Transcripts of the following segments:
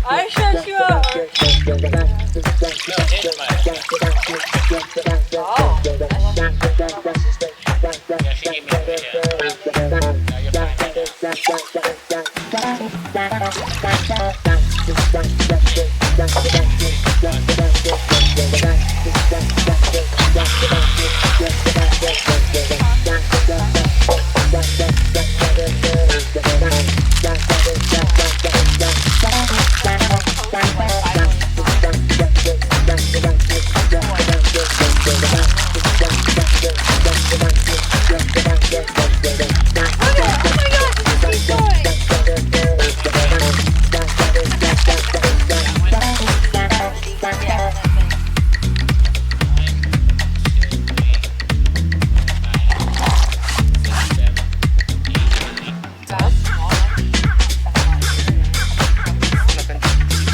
I shut you up. No, his mic. Oh. Yeah, she gave me a video. Now you're fine.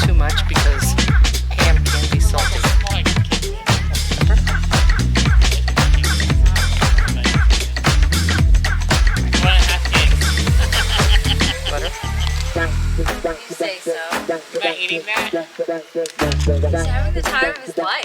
Too much because ham can be salty. Butter? You say so. Am I eating that? He's having the time of his life.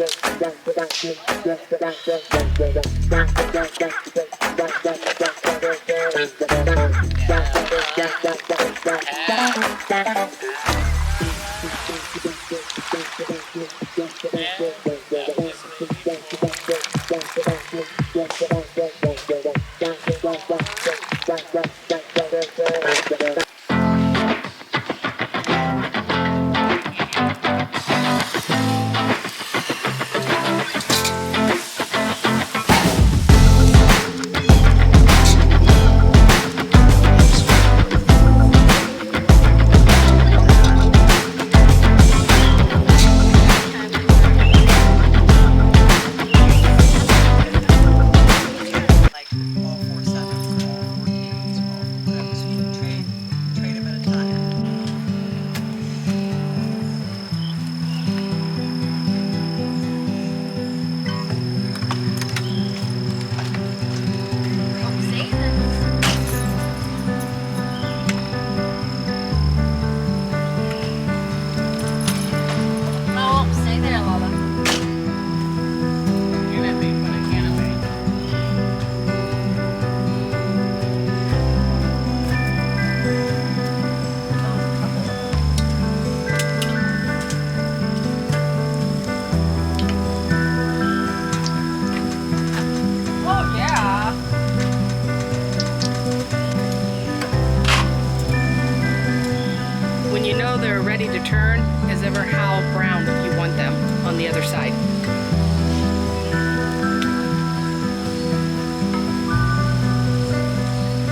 When you know they're ready to turn, is ever how brown you want them on the other side.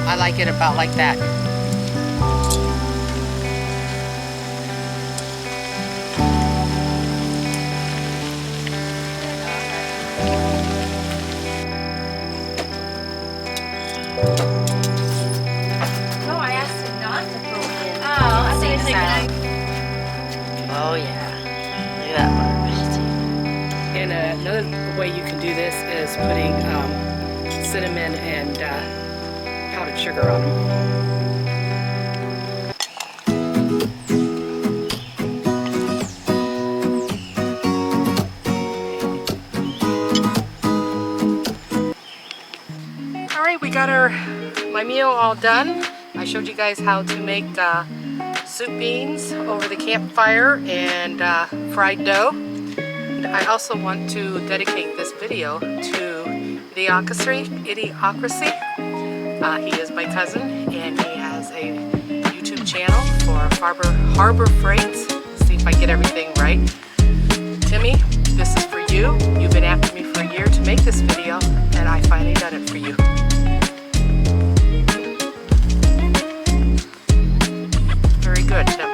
I like it about like that. No, I asked him not to throw it in. Oh, I think so. Oh yeah, look at that butter. And another way you can do this is putting cinnamon and powdered sugar on them. Alright, we got my meal all done. I showed you guys how to make soup beans over the campfire and fried dough. And I also want to dedicate this video to Idiocracy. He is my cousin and he has a YouTube channel for Harbor Freight. See if I get everything right. Timmy, this is for you. You've been after me for a year to make this video and I finally done it for you. Very good.